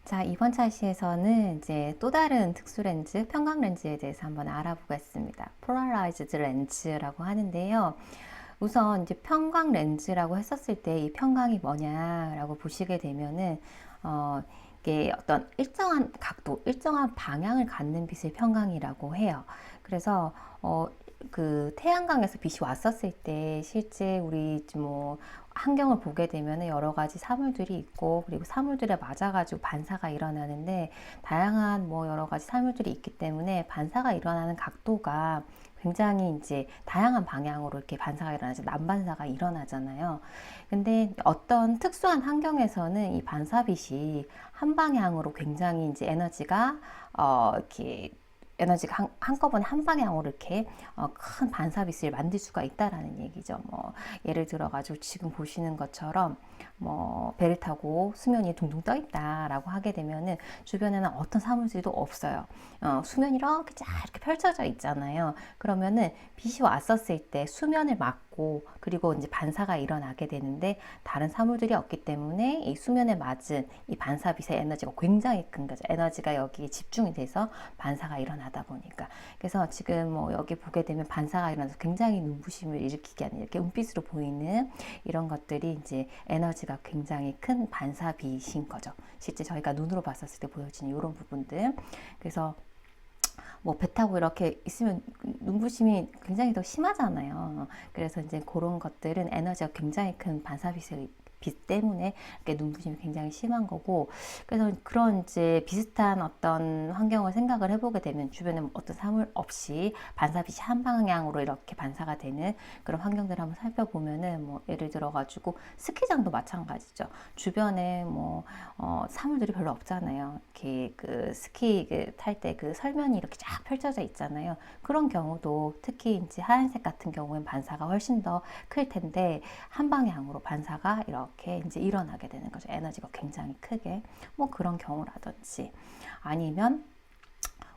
자, 이번 차시에서는 이제 또 다른 특수 렌즈, 평광 렌즈에 대해서 한번 알아보겠습니다. 폴라라이즈드 렌즈라고 하는데요. 우선 이제 평광 렌즈라고 했었을 때 이 평광이 뭐냐라고 보시게 되면은 이게 어떤 일정한 각도, 일정한 방향을 갖는 빛을 평광이라고 해요. 그래서 그 태양광에서 빛이 왔었을 때 실제 우리 뭐 환경을 보게 되면 여러 가지 사물들이 있고, 그리고 사물들에 맞아가지고 반사가 일어나는데, 다양한 뭐 여러 가지 사물들이 있기 때문에 반사가 일어나는 각도가 굉장히 이제 다양한 방향으로 이렇게 반사가 일어나죠. 난반사가 일어나잖아요. 근데 어떤 특수한 환경에서는 이 반사빛이 한 방향으로 굉장히 이제 이렇게 에너지가 한꺼번에 한 방향으로 이렇게 큰 반사빛을 만들 수가 있다라는 얘기죠. 뭐 예를 들어가지고 지금 보시는 것처럼 뭐 배를 타고 수면이 둥둥 떠 있다라고 하게 되면은 주변에는 어떤 사물들도 없어요. 수면이 이렇게 쫙 이렇게 펼쳐져 있잖아요. 그러면은 빛이 왔었을 때 수면을 막고, 그리고 이제 반사가 일어나게 되는데 다른 사물들이 없기 때문에 이 수면에 맞은 이 반사빛의 에너지가 굉장히 큰 거죠. 에너지가 여기에 집중이 돼서 반사가 일어나다 보니까. 그래서 지금 뭐 여기 보게 되면 반사가 일어나서 굉장히 눈부심을 일으키게 하는, 이렇게 은빛으로 보이는 이런 것들이 이제 에너지가 굉장히 큰 반사빛인 거죠. 실제 저희가 눈으로 봤었을 때 보여지는 이런 부분들. 그래서 뭐 배 타고 이렇게 있으면 눈부심이 굉장히 더 심하잖아요. 그래서 이제 그런 것들은 에너지가 굉장히 큰 반사빛을 빛 때문에 이렇게 눈부심이 굉장히 심한 거고, 그래서 그런 이제 비슷한 어떤 환경을 생각을 해보게 되면 주변에 어떤 사물 없이 반사빛이 한 방향으로 이렇게 반사가 되는 그런 환경들을 한번 살펴보면은, 뭐 예를 들어 가지고 스키장도 마찬가지죠. 주변에 뭐 사물들이 별로 없잖아요. 이렇게 그 스키 탈 때 그 설면이 이렇게 쫙 펼쳐져 있잖아요. 그런 경우도 특히 이제 하얀색 같은 경우엔 반사가 훨씬 더 클 텐데, 한 방향으로 반사가 이렇게 이제 일어나게 되는 거죠. 에너지가 굉장히 크게. 뭐 그런 경우라든지, 아니면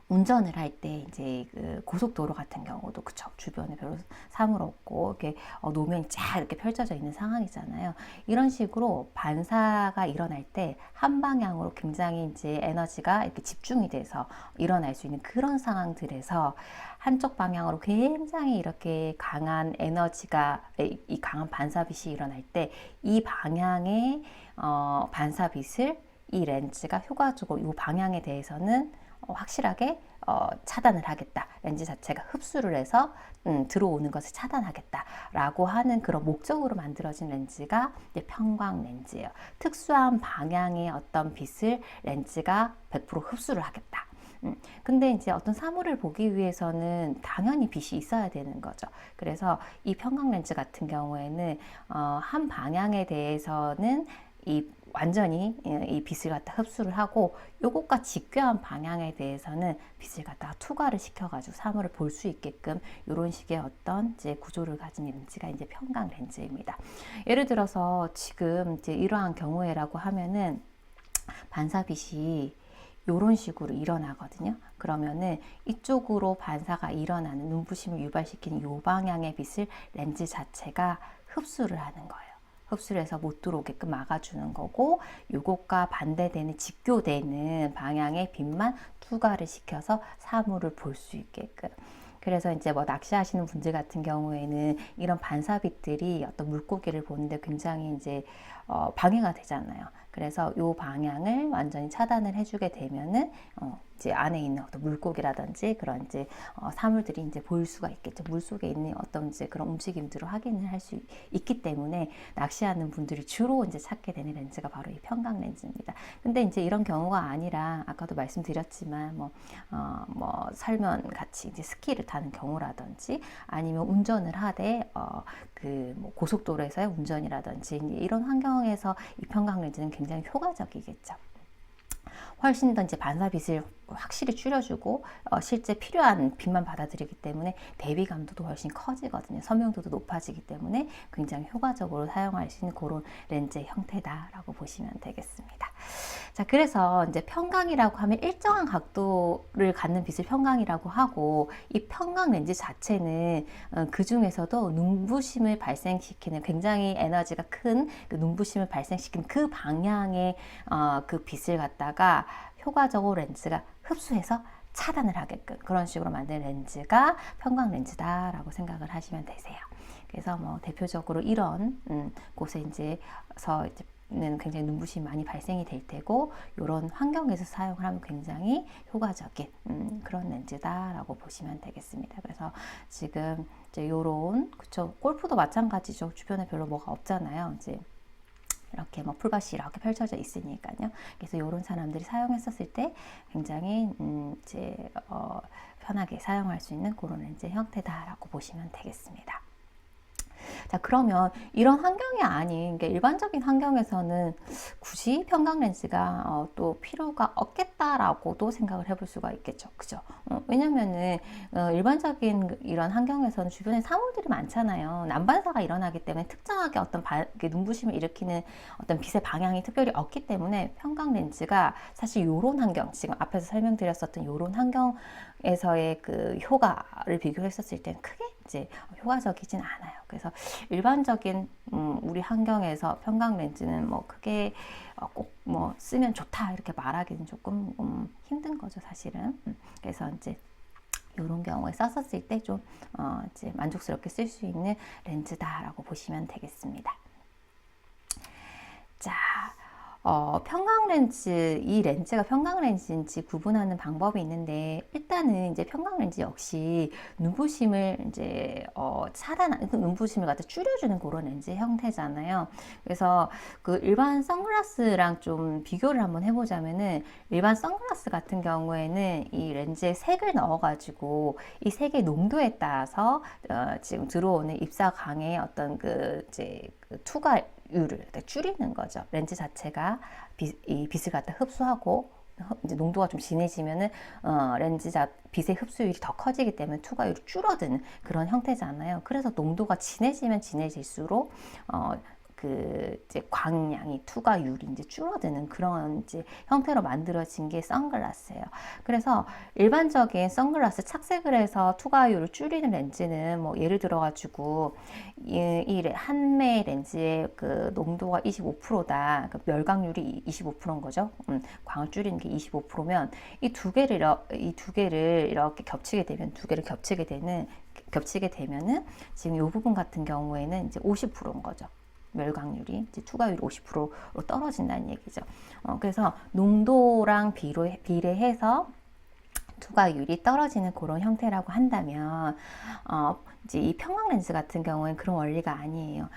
운전을 할 때 이제 그 고속도로 같은 경우도 그쵸, 주변에 별로 사물 없고 이렇게 노면이 쫙 이렇게 펼쳐져 있는 상황이잖아요. 이런 식으로 반사가 일어날 때 한 방향으로 굉장히 이제 에너지가 이렇게 집중이 돼서 일어날 수 있는 그런 상황들에서 한쪽 방향으로 굉장히 이렇게 강한 에너지가, 이 강한 반사빛이 일어날 때 이 방향의 반사빛을 이 렌즈가 효과적으로 이 방향에 대해서는 확실하게 차단을 하겠다. 렌즈 자체가 흡수를 해서 들어오는 것을 차단하겠다라고 하는 그런 목적으로 만들어진 렌즈가 이제 평광 렌즈예요. 특수한 방향의 어떤 빛을 렌즈가 100% 흡수를 하겠다. 근데 이제 어떤 사물을 보기 위해서는 당연히 빛이 있어야 되는 거죠. 그래서 이 평광 렌즈 같은 경우에는 한 방향에 대해서는 완전히 이 빛을 갖다 흡수를 하고, 요것과 직교한 방향에 대해서는 빛을 갖다가 투과를 시켜가지고 사물을 볼 수 있게끔 이런 식의 어떤 이제 구조를 가진 렌즈가 이제 평광 렌즈입니다. 예를 들어서 지금 이제 이러한 경우에라고 하면은 반사빛이 이런 식으로 일어나거든요. 그러면은 이쪽으로 반사가 일어나는, 눈부심을 유발시키는 이 방향의 빛을 렌즈 자체가 흡수를 하는 거예요. 흡수를 해서 못 들어오게끔 막아주는 거고, 요것과 반대되는 직교되는 방향의 빛만 투과를 시켜서 사물을 볼 수 있게끔. 그래서 이제 뭐 낚시하시는 분들 같은 경우에는 이런 반사빛들이 어떤 물고기를 보는데 굉장히 이제 방해가 되잖아요. 그래서 요 방향을 완전히 차단을 해주게 되면은 이제 안에 있는 어떤 물고기라든지 그런 이제 사물들이 이제 보일 수가 있겠죠. 물 속에 있는 어떤 이제 그런 움직임들을 확인을 할 수 있기 때문에 낚시하는 분들이 주로 이제 찾게 되는 렌즈가 바로 이 평광 렌즈입니다. 근데 이제 이런 경우가 아니라 아까도 말씀드렸지만 뭐 설면 같이 이제 스키를 타는 경우라든지, 아니면 운전을 하되 뭐 고속도로에서의 운전이라든지 이런 환경에서 이 평광 렌즈는 굉장히 효과적이겠죠. 훨씬 더 이제 반사빛을 확실히 줄여주고 실제 필요한 빛만 받아들이기 때문에 대비감도도 훨씬 커지거든요. 선명도도 높아지기 때문에 굉장히 효과적으로 사용할 수 있는 그런 렌즈의 형태다라고 보시면 되겠습니다. 자, 그래서 이제 평강이라고 하면 일정한 각도를 갖는 빛을 평강이라고 하고, 이 평강 렌즈 자체는 그 중에서도 눈부심을 발생시키는 굉장히 에너지가 큰 그 눈부심을 발생시키는 그 방향의 그 빛을 갖다가 효과적으로 렌즈가 흡수해서 차단을 하게끔 그런 식으로 만든 렌즈가 평강 렌즈다라고 생각을 하시면 되세요. 그래서 뭐 대표적으로 이런 곳에 이제서 는 굉장히 눈부심이 많이 발생이 될 테고, 이런 환경에서 사용을 하면 굉장히 효과적인 그런 렌즈다라고 보시면 되겠습니다. 그래서 지금 이제 요런, 그쵸, 골프도 마찬가지죠. 주변에 별로 뭐가 없잖아요. 이제 이렇게 뭐 풀밭이 이렇게 펼쳐져 있으니까요. 그래서 이런 사람들이 사용했었을 때 굉장히 이제 편하게 사용할 수 있는 그런 렌즈 형태다라고 보시면 되겠습니다. 자, 그러면 이런 환경이 아닌, 그러니까 일반적인 환경에서는 굳이 평강 렌즈가 또 필요가 없겠다라고도 생각을 해볼 수가 있겠죠. 그죠? 왜냐면은 일반적인 이런 환경에서는 주변에 사물들이 많잖아요. 난반사가 일어나기 때문에 특정하게 어떤 눈부심을 일으키는 어떤 빛의 방향이 특별히 없기 때문에 평강 렌즈가 사실 요런 환경, 지금 앞에서 설명드렸었던 요런 환경에서의 그 효과를 비교했었을 때는 크게 이제 효과적이진 않아요. 그래서 일반적인 우리 환경에서 평강 렌즈는 뭐 크게 꼭 뭐 쓰면 좋다 이렇게 말하기는 조금 힘든 거죠, 사실은. 그래서 이제 이런 경우에 썼었을 때 좀 이제 만족스럽게 쓸 수 있는 렌즈다라고 보시면 되겠습니다. 자, 평강 렌즈, 이 렌즈가 평강 렌즈인지 구분하는 방법이 있는데, 일단은 이제 평강 렌즈 역시 눈부심을 이제 눈부심을 갖다 줄여주는 그런 렌즈 형태잖아요. 그래서 그 일반 선글라스랑 좀 비교를 한번 해보자면은, 일반 선글라스 같은 경우에는 이 렌즈에 색을 넣어가지고 이 색의 농도에 따라서 지금 들어오는 입사광의 어떤 그 이제 투과율을 줄이는 거죠. 렌즈 자체가 이 빛을 갖다 흡수하고 이제 농도가 좀 진해지면은 렌즈 빛의 흡수율이 더 커지기 때문에 투과율이 줄어드는 그런 형태잖아요. 그래서 농도가 진해지면 진해질수록 그 이제 광량이 투과율이 이제 줄어드는 그런 이제 형태로 만들어진 게 선글라스예요. 그래서 일반적인 선글라스 착색을 해서 투과율을 줄이는 렌즈는 뭐 예를 들어 가지고 이 한매 렌즈의 그 농도가 25%다. 그 멸광률이 25%인 거죠. 광을 줄이는 게 25%면 이 두 개를 이렇게 겹치게 되면 겹치게 되면은 지금 이 부분 같은 경우에는 이제 50%인 거죠. 멸광률이 이제 투과율이 50%로 떨어진다는 얘기죠. 그래서 농도랑 비례해서 투과율이 떨어지는 그런 형태라고 한다면 이제 이 평강 렌즈 같은 경우에는 그런 원리가 아니에요.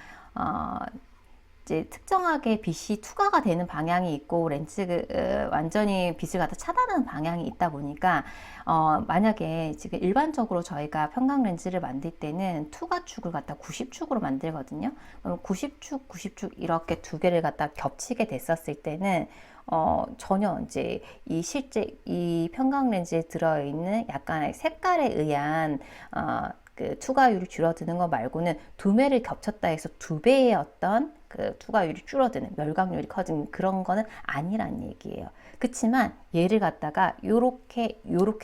이제 특정하게 빛이 투과가 되는 방향이 있고 렌즈 완전히 빛을 갖다 차단하는 방향이 있다 보니까 만약에 지금 일반적으로 저희가 평강 렌즈를 만들 때는 투과축을 갖다 90축으로 만들거든요. 그럼 90축 이렇게 두 개를 갖다 겹치게 됐었을 때는 전혀 이제 실제 이 평강 렌즈에 들어있는 약간의 색깔에 의한 그 투과율이 줄어드는 거 말고는 두 매를 겹쳤다 해서 두 배의 어떤 그 투과율이 줄어드는, 멸광률이 커진 그런 거는 아니란 얘기예요. 그렇지만 얘를 갖다가 요렇게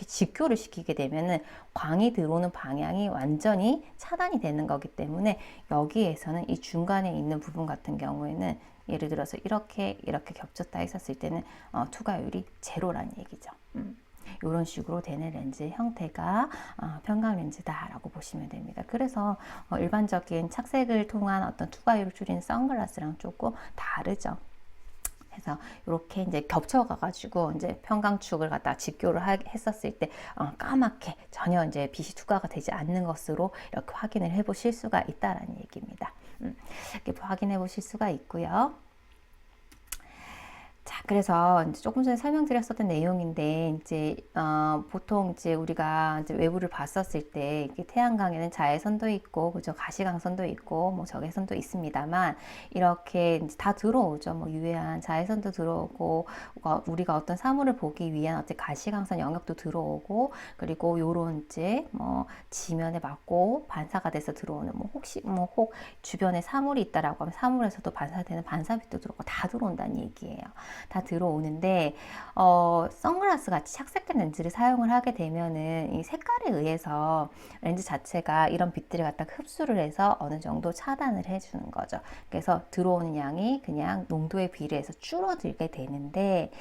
직교를 시키게 되면은 광이 들어오는 방향이 완전히 차단이 되는 거기 때문에 여기에서는 이 중간에 있는 부분 같은 경우에는 예를 들어서 이렇게 겹쳤다 했었을 때는 투과율이 제로란 얘기죠. 이런 식으로 되는 렌즈 형태가 평강 렌즈다라고 보시면 됩니다. 그래서 일반적인 착색을 통한 어떤 투과율을 줄이는 선글라스랑 조금 다르죠. 그래서 이렇게 이제 겹쳐가가지고 이제 평강축을 갖다 직교를 했었을 때 까맣게 전혀 이제 빛이 투과가 되지 않는 것으로 이렇게 확인을 해보실 수가 있다라는 얘기입니다. 이렇게 확인해 보실 수가 있고요. 자, 그래서 이제 조금 전에 설명드렸었던 내용인데, 이제, 보통 이제 우리가 이제 외부를 봤었을 때, 이렇게 태양광에는 자외선도 있고, 그죠? 가시광선도 있고, 뭐 적외선도 있습니다만, 이렇게 이제 다 들어오죠. 뭐 유해한 자외선도 들어오고, 우리가 어떤 사물을 보기 위한 어떤 가시광선 영역도 들어오고, 그리고 요런 이제 뭐 지면에 맞고 반사가 돼서 들어오는, 뭐 혹시 혹 주변에 사물이 있다라고 하면 사물에서도 반사되는 반사빛도 들어오고 다 들어온다는 얘기예요. 다 다 들어오는데 선글라스 같이 착색된 렌즈를 사용을 하게 되면은 이 색깔에 의해서 렌즈 자체가 이런 빛들을 갖다가 흡수를 해서 어느 정도 차단을 해주는 거죠. 그래서 들어오는 양이 그냥 농도에 비례해서 줄어들게 되는데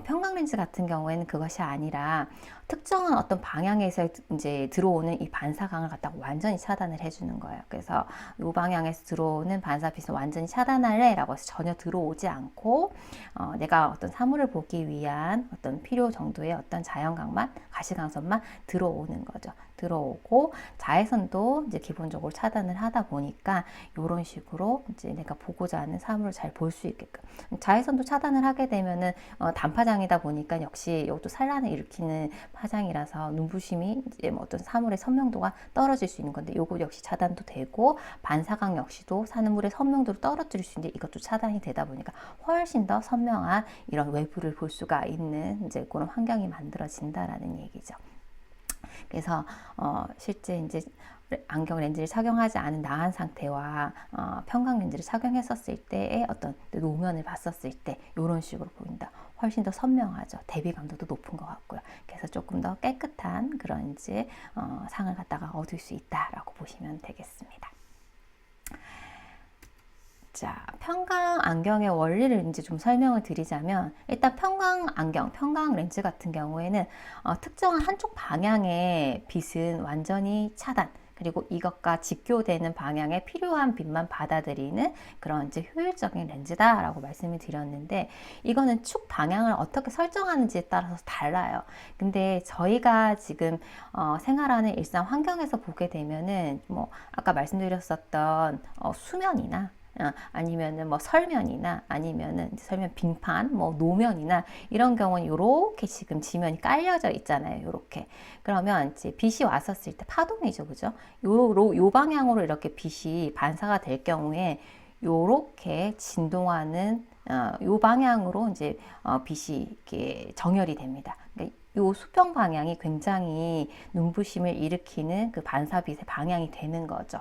평광 렌즈 같은 경우에는 그것이 아니라 특정한 어떤 방향에서 이제 들어오는 이 반사광을 갖다가 완전히 차단을 해주는 거예요. 그래서 이 방향에서 들어오는 반사빛을 완전히 차단할래 라고 해서 전혀 들어오지 않고 내가 어떤 사물을 보기 위한 어떤 필요 정도의 어떤 자연광만, 가시광선만 들어오는 거죠. 들어오고 자외선도 이제 기본적으로 차단을 하다 보니까 이런 식으로 이제 내가 보고자 하는 사물을 잘 볼 수 있게끔 자외선도 차단을 하게 되면은 단파장이다 보니까 역시 이것도 산란을 일으키는 파장이라서 눈부심이 이제 뭐 어떤 사물의 선명도가 떨어질 수 있는 건데 요거 역시 차단도 되고 반사광 역시도 사물의 선명도를 떨어뜨릴 수 있는데 이것도 차단이 되다 보니까 훨씬 더 선명한 이런 외부를 볼 수가 있는 이제 그런 환경이 만들어진다라는 얘기죠. 그래서 실제 이제 안경 렌즈를 착용하지 않은 나한 상태와 평광 렌즈를 착용했었을 때의 어떤 노면을 봤었을 때 이런 식으로 보인다. 훨씬 더 선명하죠. 대비감도도 높은 것 같고요. 그래서 조금 더 깨끗한 그런 이제 상을 갖다가 얻을 수 있다라고 보시면 되겠습니다. 자, 평광 안경의 원리를 이제 좀 설명을 드리자면 일단 평광 안경, 평광 렌즈 같은 경우에는 특정한 한쪽 방향의 빛은 완전히 차단, 그리고 이것과 직교되는 방향에 필요한 빛만 받아들이는 그런 이제 효율적인 렌즈다라고 말씀을 드렸는데 이거는 축 방향을 어떻게 설정하는지에 따라서 달라요. 근데 저희가 지금 생활하는 일상 환경에서 보게 되면은 뭐 아까 말씀드렸었던 수면이나 아니면은 뭐 설면이나 아니면은 설면 빙판, 뭐 노면이나 이런 경우는 요렇게 지금 지면이 깔려져 있잖아요. 요렇게. 그러면 이제 빛이 왔었을 때 파동이죠. 그죠? 요 방향으로 이렇게 빛이 반사가 될 경우에 요렇게 진동하는 요 방향으로 이제 빛이 이렇게 정열이 됩니다. 그러니까 요 수평 방향이 굉장히 눈부심을 일으키는 그 반사빛의 방향이 되는 거죠.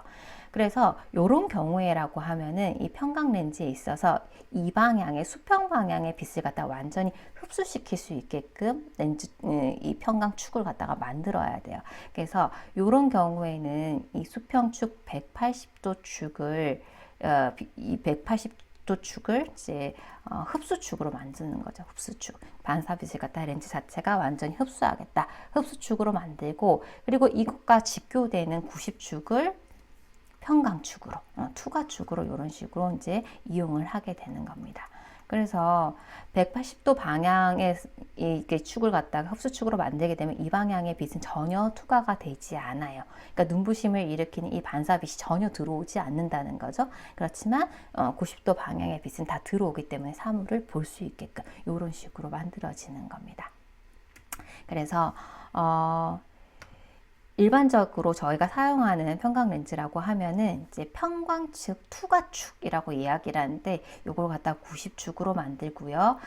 그래서 이런 경우에라고 하면은 이 평광 렌즈에 있어서 이 방향의 수평 방향의 빛을 갖다 완전히 흡수시킬 수 있게끔 렌즈 이 평광 축을 갖다가 만들어야 돼요. 그래서 이런 경우에는 이 수평축 180도 축을 이 180도 축을 이제 흡수축으로 만드는 거죠. 흡수축. 반사빛을 갖다 렌즈 자체가 완전히 흡수하겠다. 흡수축으로 만들고 그리고 이것과 직교되는 90축을 평광축으로, 투과축으로 이런 식으로 이제 이용을 하게 되는 겁니다. 그래서 180도 방향의 이렇게 축을 갖다가 흡수축으로 만들게 되면 이 방향의 빛은 전혀 투과가 되지 않아요. 그러니까 눈부심을 일으키는 이 반사빛이 전혀 들어오지 않는다는 거죠. 그렇지만 90도 방향의 빛은 다 들어오기 때문에 사물을 볼 수 있게끔 이런 식으로 만들어지는 겁니다. 그래서 일반적으로 저희가 사용하는 평광 렌즈라고 하면은 이제 평광축, 투과축이라고 이야기를 하는데 요걸 갖다가 90축으로 만들고요.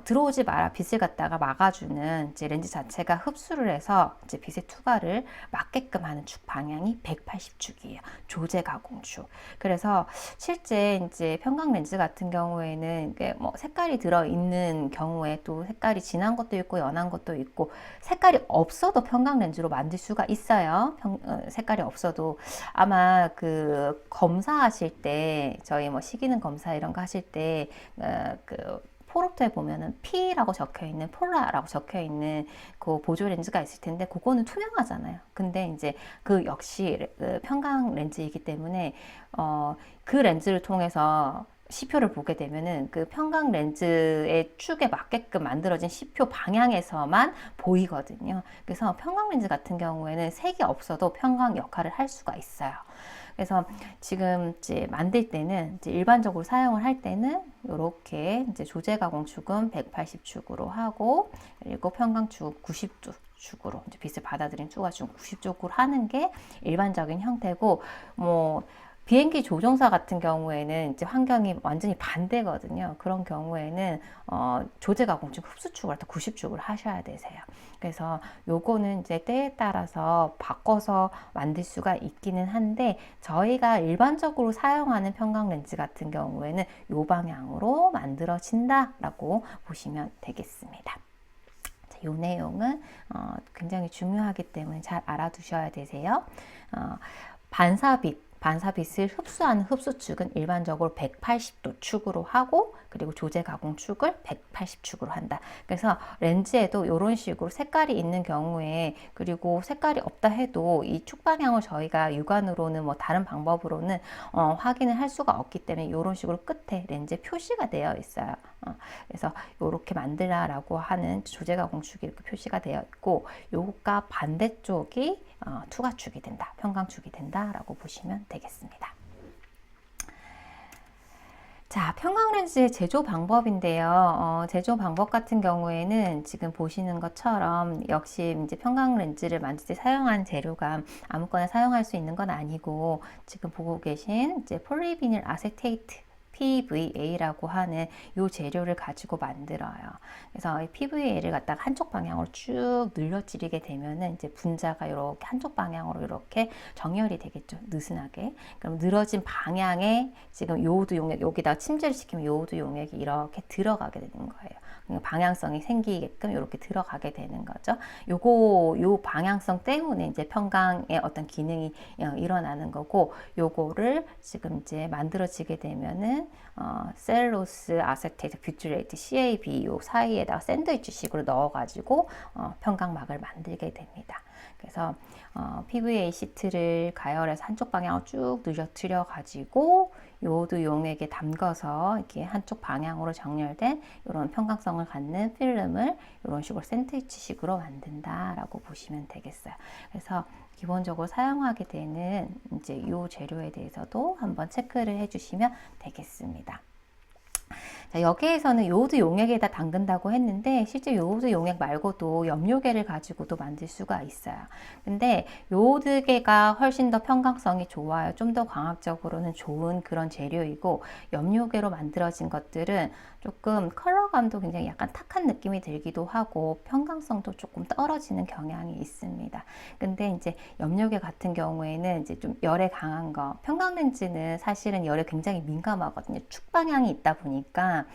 들어오지 마라 빛을 갖다가 막아주는 이제 렌즈 자체가 흡수를 해서 이제 빛의 투과를 막게끔 하는 축 방향이 180축이에요. 조제 가공축. 그래서 실제 이제 평광 렌즈 같은 경우에는 뭐 색깔이 들어 있는 경우에 또 색깔이 진한 것도 있고 연한 것도 있고 색깔이 없어도 평광 렌즈로 만들 수가 있어요. 색깔이 없어도 아마 그 검사하실 때 저희 뭐 식이능 검사 이런 거 하실 때 그 포르토에 보면은 P라고 적혀 있는 폴라라고 적혀 있는 그 보조 렌즈가 있을 텐데 그거는 투명하잖아요. 근데 이제 그 역시 평광 렌즈이기 때문에 그 렌즈를 통해서 시표를 보게 되면은 그 평광 렌즈의 축에 맞게끔 만들어진 시표 방향에서만 보이거든요. 그래서 평광 렌즈 같은 경우에는 색이 없어도 평광 역할을 할 수가 있어요. 그래서 지금 이제 만들 때는 이제 일반적으로 사용을 할 때는 이렇게 이제 조제 가공축은 180축으로 하고 그리고 평광축 90도 축으로 이제 빛을 받아들인 투과축 90축으로 하는 게 일반적인 형태고 뭐 비행기 조종사 같은 경우에는 이제 환경이 완전히 반대거든요. 그런 경우에는 조제 가공축, 흡수축을 90축을 하셔야 되세요. 그래서 요거는 이제 때에 따라서 바꿔서 만들 수가 있기는 한데, 저희가 일반적으로 사용하는 평강 렌즈 같은 경우에는 요 방향으로 만들어진다라고 보시면 되겠습니다. 이 내용은 굉장히 중요하기 때문에 잘 알아두셔야 되세요. 반사빛을 흡수하는 흡수축은 일반적으로 180도 축으로 하고, 그리고 조제 가공 축을 180축으로 한다. 그래서 렌즈에도 이런 식으로 색깔이 있는 경우에, 그리고 색깔이 없다 해도 이 축 방향을 저희가 육안으로는 뭐 다른 방법으로는 확인을 할 수가 없기 때문에 이런 식으로 끝에 렌즈에 표시가 되어 있어요. 그래서 이렇게 만들라라고 하는 조제 가공 축이 이렇게 표시가 되어 있고, 요가 반대쪽이 투과축이 된다, 평강축이 된다라고 보시면 되겠습니다. 자, 평강렌즈의 제조 방법인데요. 제조 방법 같은 경우에는 지금 보시는 것처럼 역시 이제 평강렌즈를 만들 때 사용한 재료가 아무거나 사용할 수 있는 건 아니고, 지금 보고 계신 이제 폴리비닐 아세테이트 PVA라고 하는 이 재료를 가지고 만들어요. 그래서 이 PVA를 갖다가 한쪽 방향으로 쭉 늘려지르게 되면은 이제 분자가 이렇게 한쪽 방향으로 이렇게 정렬이 되겠죠. 느슨하게. 그럼 늘어진 방향에 지금 요오드 용액, 여기다 침제를 시키면 요오드 용액이 이렇게 들어가게 되는 거예요. 방향성이 생기게끔 이렇게 들어가게 되는 거죠. 요 방향성 때문에 이제 평강의 어떤 기능이 일어나는 거고, 요거를 지금 이제 만들어지게 되면은 셀룰로스 아세테이트 뷰티레이트 CAB 요 사이에다가 샌드위치식으로 넣어가지고 평강막을 만들게 됩니다. 그래서 PVA 시트를 가열해서 한쪽 방향으로 쭉 늘어뜨려 가지고 요오드 용액에 담가서 이렇게 한쪽 방향으로 정렬된 이런 평강성을 갖는 필름을 이런 식으로 샌드위치식으로 만든다라고 보시면 되겠어요. 그래서 기본적으로 사용하게 되는 이제 이 재료에 대해서도 한번 체크를 해주시면 되겠습니다. 자, 여기에서는 요오드 용액에다 담근다고 했는데, 실제 요오드 용액 말고도 염료계를 가지고도 만들 수가 있어요. 근데 요오드계가 훨씬 더 평강성이 좋아요. 좀 더 광학적으로는 좋은 그런 재료이고, 염료계로 만들어진 것들은 조금 컬러감도 굉장히 약간 탁한 느낌이 들기도 하고 평강성도 조금 떨어지는 경향이 있습니다. 근데 이제 염료계 같은 경우에는 이제 좀 열에 강한 거, 평강렌즈는 사실은 열에 굉장히 민감하거든요. 축 방향이 있다 보니까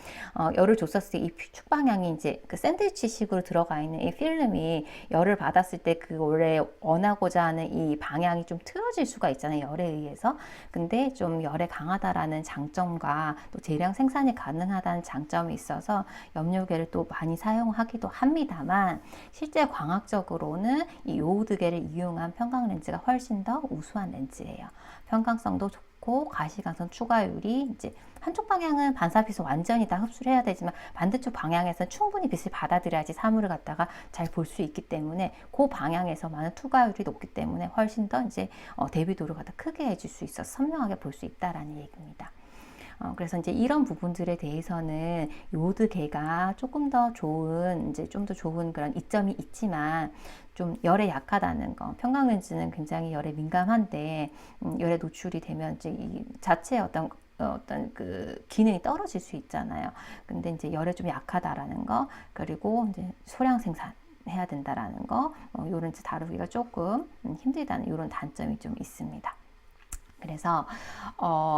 열을 줬었을 때 이 축 방향이 이제 그 샌드위치식으로 들어가 있는 이 필름이 열을 받았을 때 그 원래 원하고자 하는 이 방향이 좀 틀어질 수가 있잖아요, 열에 의해서. 근데 좀 열에 강하다라는 장점과 또 대량 생산이 가능하다는 장점이 있어서 염료계를 또 많이 사용하기도 합니다만, 실제 광학적으로는 이 요오드계를 이용한 평강렌즈가 훨씬 더 우수한 렌즈예요. 평강성도 좋고 가시광선 추가율이 이제 한쪽 방향은 반사빛을 완전히 다 흡수를 해야 되지만, 반대쪽 방향에서 충분히 빛을 받아들여야지 사물을 갖다가 잘 볼 수 있기 때문에, 그 방향에서만은 투과율이 높기 때문에 훨씬 더 이제 대비도를 갖다 크게 해줄 수 있어서 선명하게 볼 수 있다라는 얘기입니다. 그래서 이제 이런 부분들에 대해서는 요오드계가 조금 더 좋은, 이제 좀 더 좋은 그런 이점이 있지만, 좀 열에 약하다는 거. 평강렌즈는 굉장히 열에 민감한데, 열에 노출이 되면 이제 이 자체의 어떤 그 기능이 떨어질 수 있잖아요. 근데 이제 열에 좀 약하다라는 거, 그리고 이제 소량 생산 해야 된다라는 거, 요런 이제 다루기가 조금 힘들다는 이런 단점이 좀 있습니다. 그래서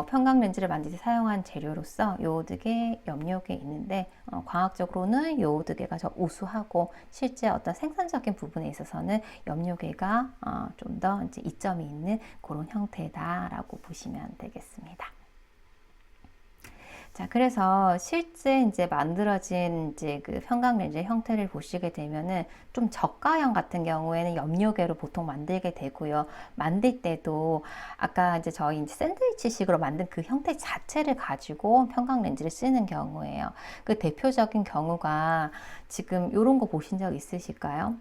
평강렌즈를 만들 때 사용한 재료로서 요오드계, 염료계 있는데, 광학적으로는 요오드계가 더 우수하고, 실제 어떤 생산적인 부분에 있어서는 염료계가 좀 더 이제 이점이 있는 그런 형태다라고 보시면 되겠습니다. 자, 그래서 실제 이제 만들어진 이제 그 평강렌즈의 형태를 보시게 되면은, 좀 저가형 같은 경우에는 염료계로 보통 만들게 되고요. 만들 때도 아까 이제 저희 이제 샌드위치식으로 만든 그 형태 자체를 가지고 평강렌즈를 쓰는 경우예요. 그 대표적인 경우가 지금 이런 거 보신 적 있으실까요?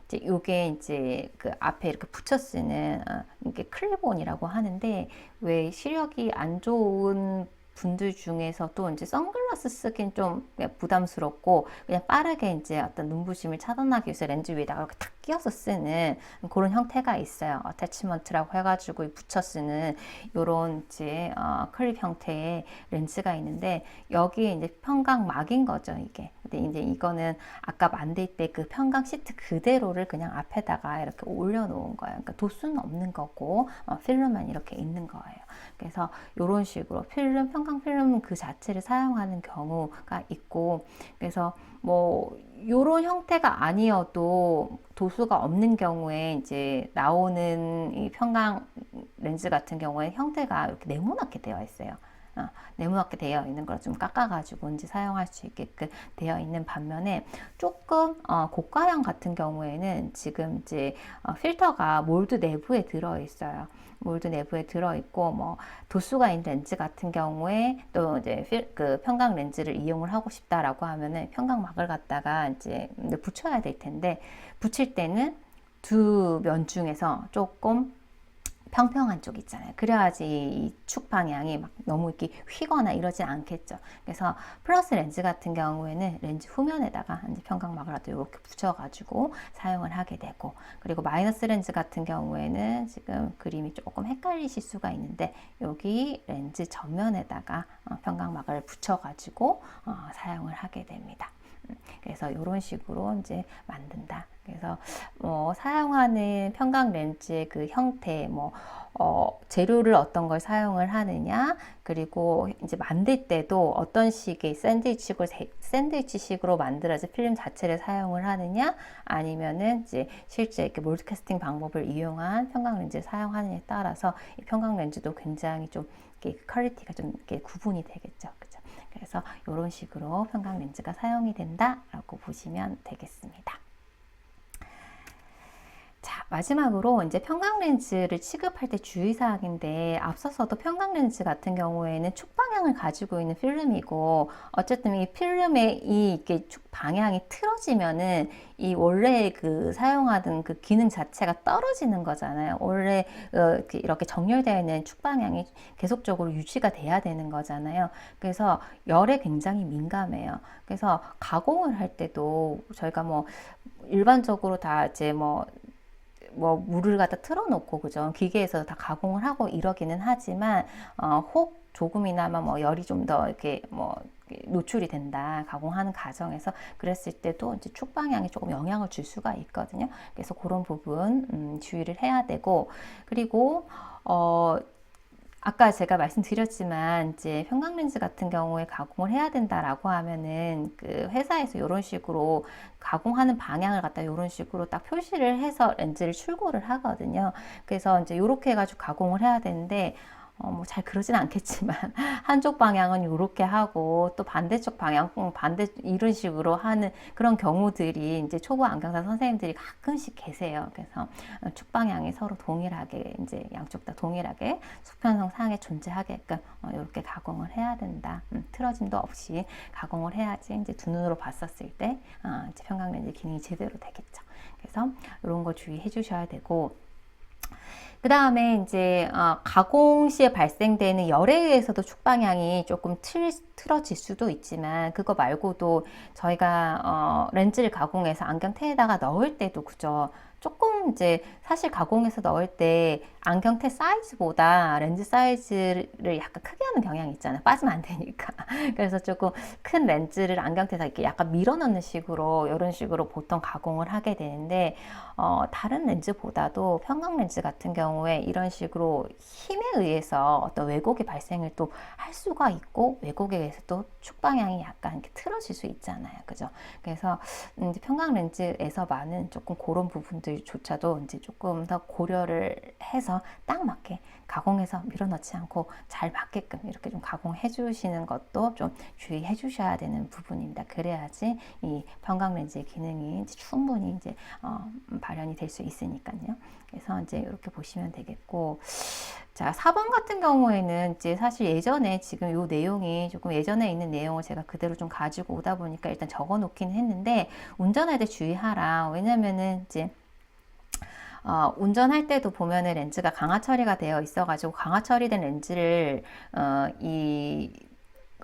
이제 요게 이제 그 앞에 이렇게 붙여 쓰는 이게 클립온이라고 하는데, 왜 시력이 안 좋은 분들 중에서도 이제 선글라스 쓰긴 좀 부담스럽고, 그냥 빠르게 이제 어떤 눈부심을 차단하기 위해서 렌즈 위에다가 이렇게 탁 끼워서 쓰는 그런 형태가 있어요. 어태치먼트라고 해가지고 붙여 쓰는 요런 이제 클립 형태의 렌즈가 있는데 여기에 이제 평광막인 거죠, 이게. 근데 이제 이거는 아까 만들 때 그 평광 시트 그대로를 그냥 앞에다가 이렇게 올려놓은 거예요. 그러니까 도수는 없는 거고 필름만 이렇게 있는 거예요. 그래서 이런 식으로 필름, 평광 필름 그 자체를 사용하는 경우가 있고, 그래서 뭐 이런 형태가 아니어도 도수가 없는 경우에 이제 나오는 이 평광 렌즈 같은 경우에 형태가 이렇게 네모나게 되어 있어요. 네모나게 되어 있는 걸 좀 깎아가지고 이제 사용할 수 있게끔 되어 있는 반면에 조금 고가형 같은 경우에는 지금 이제 필터가 몰드 내부에 들어 있어요. 몰드 내부에 들어 있고 뭐 도수가 있는 렌즈 같은 경우에 또 이제 그 평광 렌즈를 이용을 하고 싶다라고 하면은 평광막을 갖다가 이제 붙여야 될 텐데 붙일 때는 두 면 중에서 조금 평평한 쪽 있잖아요. 그래야지 이 축 방향이 막 너무 이렇게 휘거나 이러지 않겠죠. 그래서 플러스 렌즈 같은 경우에는 렌즈 후면에다가 이제 평광막을 이렇게 붙여가지고 사용을 하게 되고, 그리고 마이너스 렌즈 같은 경우에는 지금 그림이 조금 헷갈리실 수가 있는데 여기 렌즈 전면에다가 평광막을 붙여가지고 사용을 하게 됩니다. 그래서 이런 식으로 이제 만든다. 그래서 뭐 사용하는 평광 렌즈의 그 형태, 뭐 재료를 어떤 걸 사용을 하느냐, 그리고 이제 만들 때도 어떤 식의 샌드위치식으로 만들어진 필름 자체를 사용을 하느냐, 아니면은 이제 실제 이렇게 몰드 캐스팅 방법을 이용한 평광 렌즈를 사용하느냐에 따라서 이 평광 렌즈도 굉장히 좀 이렇게 퀄리티가 좀 이렇게 구분이 되겠죠. 그죠? 그래서 이런 식으로 평광 렌즈가 사용이 된다라고 보시면 되겠습니다. 자, 마지막으로 이제 평광 렌즈를 취급할 때 주의사항인데, 앞서서도 평광 렌즈 같은 경우에는 축 방향을 가지고 있는 필름이고, 어쨌든 이 필름의 이게 축 방향이 틀어지면은 이 원래 그 사용하던 그 기능 자체가 떨어지는 거잖아요. 원래 이렇게 정렬되어 있는 축 방향이 계속적으로 유지가 돼야 되는 거잖아요. 그래서 열에 굉장히 민감해요. 그래서 가공을 할 때도 저희가 뭐 일반적으로 다 이제 뭐 물을 갖다 틀어놓고 그죠, 기계에서 다 가공을 하고 이러기는 하지만 혹 조금이나마 뭐 열이 좀 더 이렇게 뭐 노출이 된다, 가공하는 과정에서 그랬을 때도 이제 축 방향에 조금 영향을 줄 수가 있거든요. 그래서 그런 부분 주의를 해야 되고, 그리고 아까 제가 말씀드렸지만 이제 평광 렌즈 같은 경우에 가공을 해야 된다라고 하면은 그 회사에서 이런 식으로 가공하는 방향을 갖다 이런 식으로 딱 표시를 해서 렌즈를 출고를 하거든요. 그래서 이제 이렇게 해가지고 가공을 해야 되는데 뭐 잘 그러진 않겠지만 한쪽 방향은 이렇게 하고 또 반대쪽 방향 반대 이런 식으로 하는 그런 경우들이 이제 초보 안경사 선생님들이 가끔씩 계세요. 그래서 축 방향이 서로 동일하게 이제 양쪽 다 동일하게 수평성 상에 존재하게끔 이렇게 가공을 해야 된다. 틀어짐도 없이 가공을 해야지 이제 두 눈으로 봤었을 때 이제 평광 렌즈 기능이 제대로 되겠죠. 그래서 이런 거 주의해 주셔야 되고, 그 다음에 이제 가공 시에 발생되는 열에 의해서도 축 방향이 조금 틀어질 수도 있지만, 그거 말고도 저희가 렌즈를 가공해서 안경테에다가 넣을 때도 그죠, 조금 이제 사실 가공해서 넣을 때 안경테 사이즈보다 렌즈 사이즈를 약간 크게 하는 경향이 있잖아요. 빠지면 안 되니까. 그래서 조금 큰 렌즈를 안경테에서 이렇게 약간 밀어 넣는 식으로 이런 식으로 보통 가공을 하게 되는데, 다른 렌즈보다도 평광 렌즈 같은 경우에 이런 식으로 힘에 의해서 어떤 왜곡이 발생을 또 할 수가 있고, 왜곡에 의해서 또 축 방향이 약간 이렇게 틀어질 수 있잖아요. 그죠? 그래서 이제 평광 렌즈에서만은 조금 그런 부분들조차도 이제 조금 더 고려를 해서 딱 맞게 가공해서 밀어넣지 않고 잘 맞게끔 이렇게 좀 가공해 주시는 것도 좀 주의해 주셔야 되는 부분입니다. 그래야지 이 평광 렌즈의 기능이 이제 충분히 이제 발현이 될 수 있으니까요. 그래서 이제 이렇게 보시면 되겠고, 자, 4번 같은 경우에는 이제 사실 예전에 지금 요 내용이 조금 예전에 있는 내용을 제가 그대로 좀 가지고 오다 보니까 일단 적어 놓긴 했는데, 운전할 때 주의하라. 왜냐면은 이제 운전할 때도 보면은 렌즈가 강화 처리가 되어 있어가지고 강화 처리된 렌즈를 이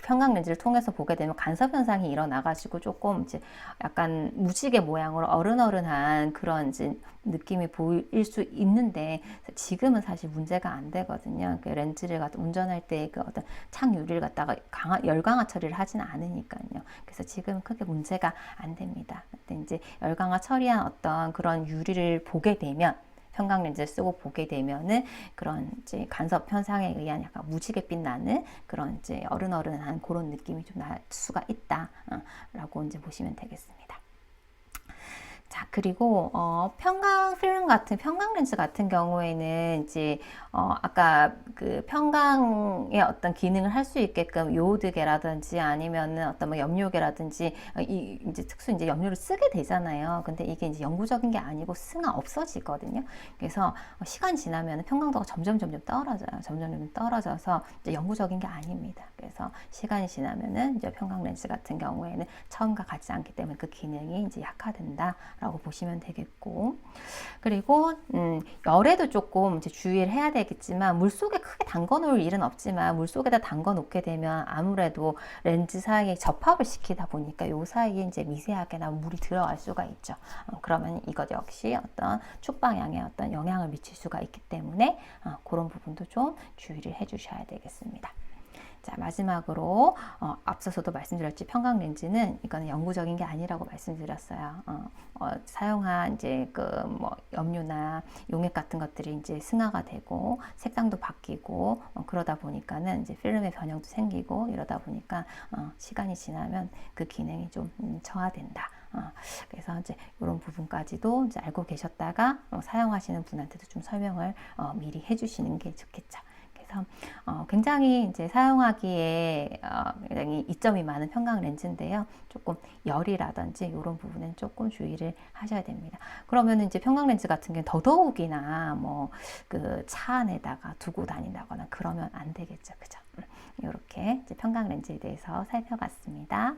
평강 렌즈를 통해서 보게 되면 간섭 현상이 일어나가지고 조금 이제 약간 무지개 모양으로 어른어른한 그런 이제 느낌이 보일 수 있는데 지금은 사실 문제가 안 되거든요. 그 렌즈를 갖다 운전할 때 그 어떤 창 유리를 갖다가 열강화 처리를 하지는 않으니까요. 그래서 지금 크게 문제가 안 됩니다. 근데 이제 열강화 처리한 어떤 그런 유리를 보게 되면 형광 렌즈를 쓰고 보게 되면은 그런 이제 간섭 현상에 의한 약간 무지갯빛 나는 그런 이제 어른어른한 그런 느낌이 좀 날 수가 있다라고 이제 보시면 되겠습니다. 자, 그리고 평강 필름 같은 평강 렌즈 같은 경우에는 이제 아까 그 평강의 어떤 기능을 할 수 있게끔 요오드계라든지 아니면은 어떤 뭐 염료계라든지 이 이제 특수 이제 염료를 쓰게 되잖아요. 근데 이게 이제 영구적인 게 아니고 쓰나 없어지거든요. 그래서 시간 지나면 평강도가 점점 떨어져요. 점점 떨어져서 이제 영구적인 게 아닙니다. 그래서 시간이 지나면은 이제 평강 렌즈 같은 경우에는 처음과 같지 않기 때문에 그 기능이 이제 약화된다. 라고 보시면 되겠고, 그리고 열에도 조금 이제 주의를 해야 되겠지만 물속에 크게 담궈 놓을 일은 없지만 물속에다 담궈 놓게 되면 아무래도 렌즈 사이에 접합을 시키다 보니까 요 사이에 이제 미세하게나 물이 들어갈 수가 있죠. 그러면 이것 역시 어떤 축방향에 어떤 영향을 미칠 수가 있기 때문에 그런 부분도 좀 주의를 해 주셔야 되겠습니다. 자, 마지막으로 앞서서도 말씀드렸지 평강 렌즈는 이거는 영구적인 게 아니라고 말씀드렸어요. 사용한 이제 그 뭐 염료나 용액 같은 것들이 이제 승화가 되고 색상도 바뀌고 그러다 보니까는 이제 필름의 변형도 생기고 이러다 보니까 시간이 지나면 그 기능이 좀 저하된다. 그래서 이제 이런 부분까지도 이제 알고 계셨다가 사용하시는 분한테도 좀 설명을 미리 해주시는 게 좋겠죠. 그래서 굉장히 이제 사용하기에 굉장히 이점이 많은 평강 렌즈인데요. 조금 열이라든지 이런 부분은 조금 주의를 하셔야 됩니다. 그러면 이제 평강 렌즈 같은 경우는 더더욱이나 뭐 그 차 안에다가 두고 다닌다거나 그러면 안 되겠죠, 그죠? 이렇게 이제 평강 렌즈에 대해서 살펴봤습니다.